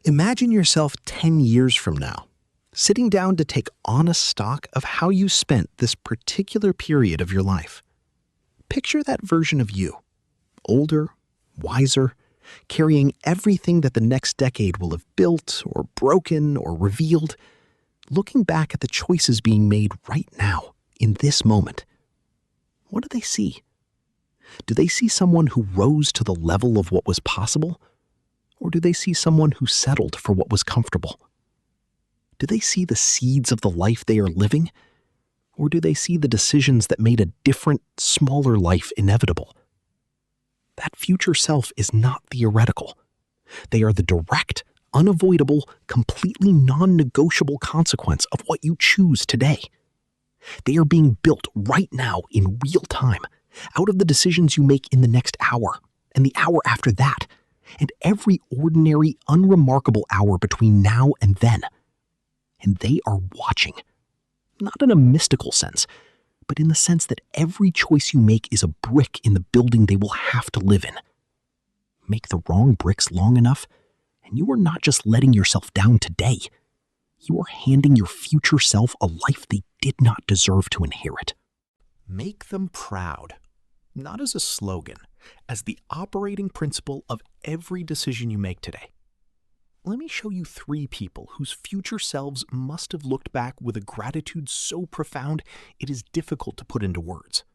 Imagine yourself 10 years from now, sitting down to take honest stock of how you spent this particular period of your life. Picture that version of you, older, wiser, carrying everything that the next decade will have built or broken or revealed, looking back at the choices being made right now, in this moment. What do they see? Do they see someone who rose to the level of what was possible? Or do they see someone who settled for what was comfortable? Do they see the seeds of the life they are living? Or do they see the decisions that made a different, smaller life inevitable? That future self is not theoretical. They are the direct, unavoidable, completely non-negotiable consequence of what you choose today. They are being built right now in real time, out of the decisions you make in the next hour, and the hour after that, and every ordinary, unremarkable hour between now and then. And they are watching. Not in a mystical sense, but in the sense that every choice you make is a brick in the building they will have to live in. Make the wrong bricks long enough, and you are not just letting yourself down today. You are handing your future self a life they did not deserve to inherit. Make them proud, not as a slogan, as the operating principle of every decision you make today. Let me show you 3 people whose future selves must have looked back with a gratitude so profound it is difficult to put into words,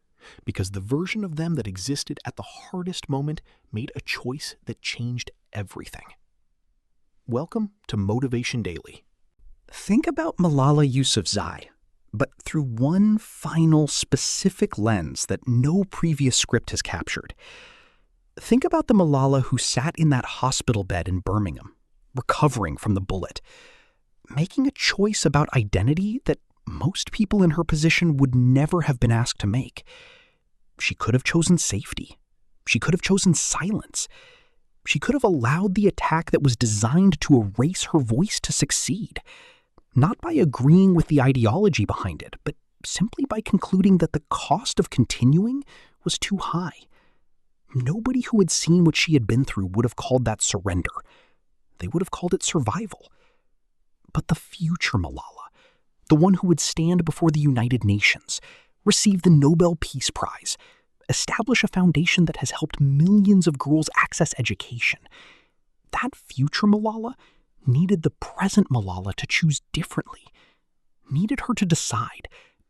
because the version of them that existed at the hardest moment made a choice that changed everything. Welcome to Motivation Daily. Think about Malala Yousafzai, but through one final specific lens that no previous script has captured. Think about the Malala who sat in that hospital bed in Birmingham, recovering from the bullet, making a choice about identity that most people in her position would never have been asked to make. She could have chosen safety. She could have chosen silence. She could have allowed the attack that was designed to erase her voice to succeed, not by agreeing with the ideology behind it, but simply by concluding that the cost of continuing was too high. Nobody who had seen what she had been through would have called that surrender. They would have called it survival. But the future Malala, the one who would stand before the United Nations, receive the Nobel Peace Prize, establish a foundation that has helped millions of girls access education, that future Malala needed the present Malala to choose differently, needed her to decide,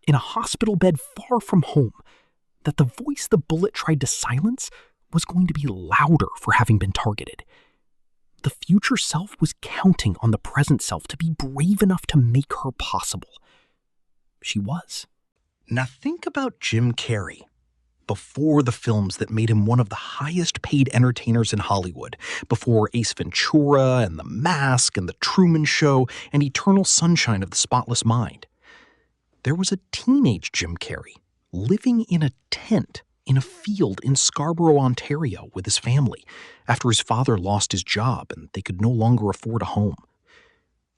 in a hospital bed far from home, that the voice the bullet tried to silence was going to be louder for having been targeted. The future self was counting on the present self to be brave enough to make her possible. She was. Now think about Jim Carrey. Before the films that made him one of the highest paid entertainers in Hollywood, before Ace Ventura and The Mask and The Truman Show and Eternal Sunshine of the Spotless Mind, there was a teenage Jim Carrey living in a tent in a field in Scarborough, Ontario with his family after his father lost his job and they could no longer afford a home.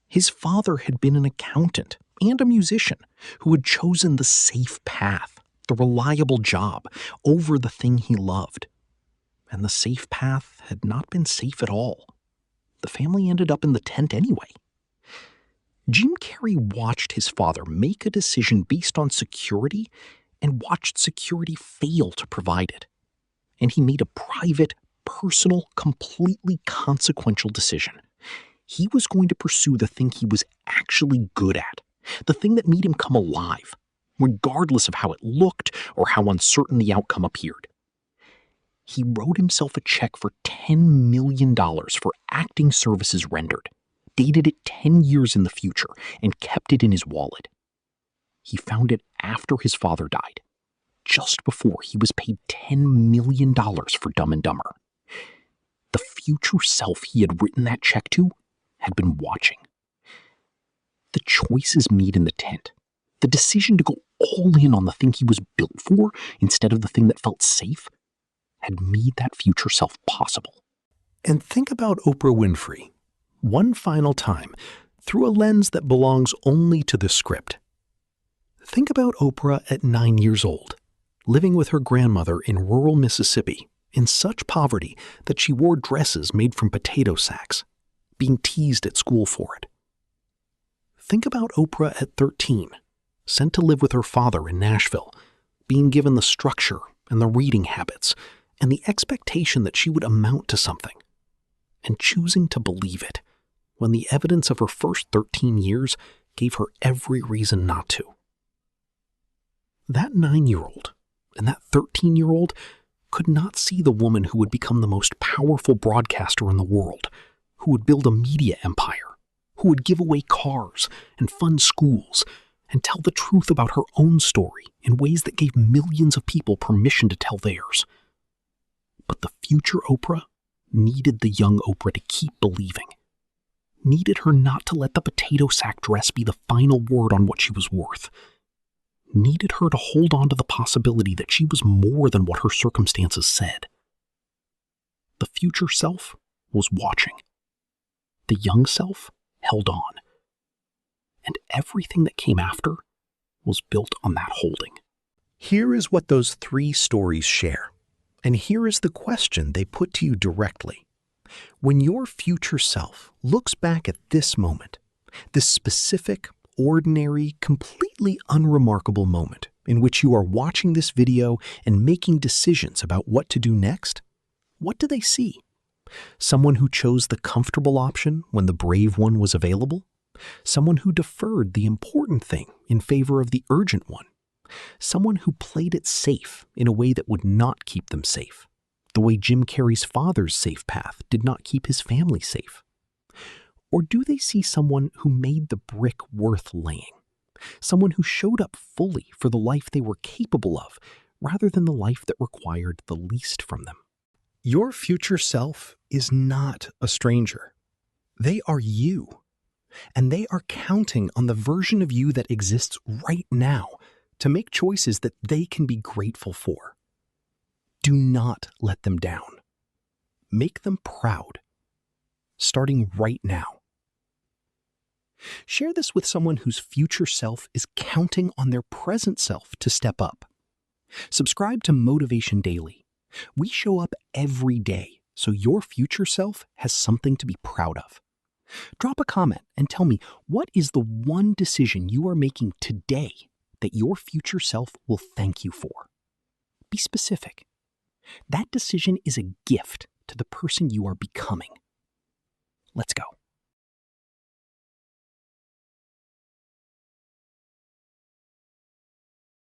His father had been an accountant and a musician who had chosen the safe path, the reliable job, over the thing he loved. And the safe path had not been safe at all. The family ended up in the tent anyway. Jim Carrey watched his father make a decision based on security and watched security fail to provide it. And he made a private, personal, completely consequential decision. He was going to pursue the thing he was actually good at, the thing that made him come alive, regardless of how it looked or how uncertain the outcome appeared. He wrote himself a check for $10 million for acting services rendered, dated it 10 years in the future, and kept it in his wallet. He found it after his father died, just before he was paid $10 million for Dumb and Dumber. The future self he had written that check to had been watching. The choices made in the tent, the decision to go all in on the thing he was built for instead of the thing that felt safe, had made that future self possible. And think about Oprah Winfrey, one final time, through a lens that belongs only to the script. Think about Oprah at 9 years old, living with her grandmother in rural Mississippi, in such poverty that she wore dresses made from potato sacks, being teased at school for it. Think about Oprah at 13, sent to live with her father in Nashville, being given the structure and the reading habits and the expectation that she would amount to something, and choosing to believe it when the evidence of her first 13 years gave her every reason not to. That 9-year-old and that 13-year-old could not see the woman who would become the most powerful broadcaster in the world, who would build a media empire, who would give away cars and fund schools and tell the truth about her own story in ways that gave millions of people permission to tell theirs. But the future Oprah needed the young Oprah to keep believing, needed her not to let the potato sack dress be the final word on what she was worth, needed her to hold on to the possibility that she was more than what her circumstances said. The future self was watching. The young self held on. And everything that came after was built on that holding. Here is what those 3 stories share. And here is the question they put to you directly. When your future self looks back at this moment, this specific, ordinary, completely unremarkable moment in which you are watching this video and making decisions about what to do next, what do they see? Someone who chose the comfortable option when the brave one was available? Someone who deferred the important thing in favor of the urgent one? Someone who played it safe in a way that would not keep them safe, the way Jim Carrey's father's safe path did not keep his family safe? Or do they see someone who made the brick worth laying? Someone who showed up fully for the life they were capable of, rather than the life that required the least from them? Your future self is not a stranger. They are you. And they are counting on the version of you that exists right now to make choices that they can be grateful for. Do not let them down. Make them proud, starting right now. Share this with someone whose future self is counting on their present self to step up. Subscribe to Motivation Daily. We show up every day so your future self has something to be proud of. Drop a comment and tell me, what is the one decision you are making today that your future self will thank you for? Be specific. That decision is a gift to the person you are becoming. Let's go.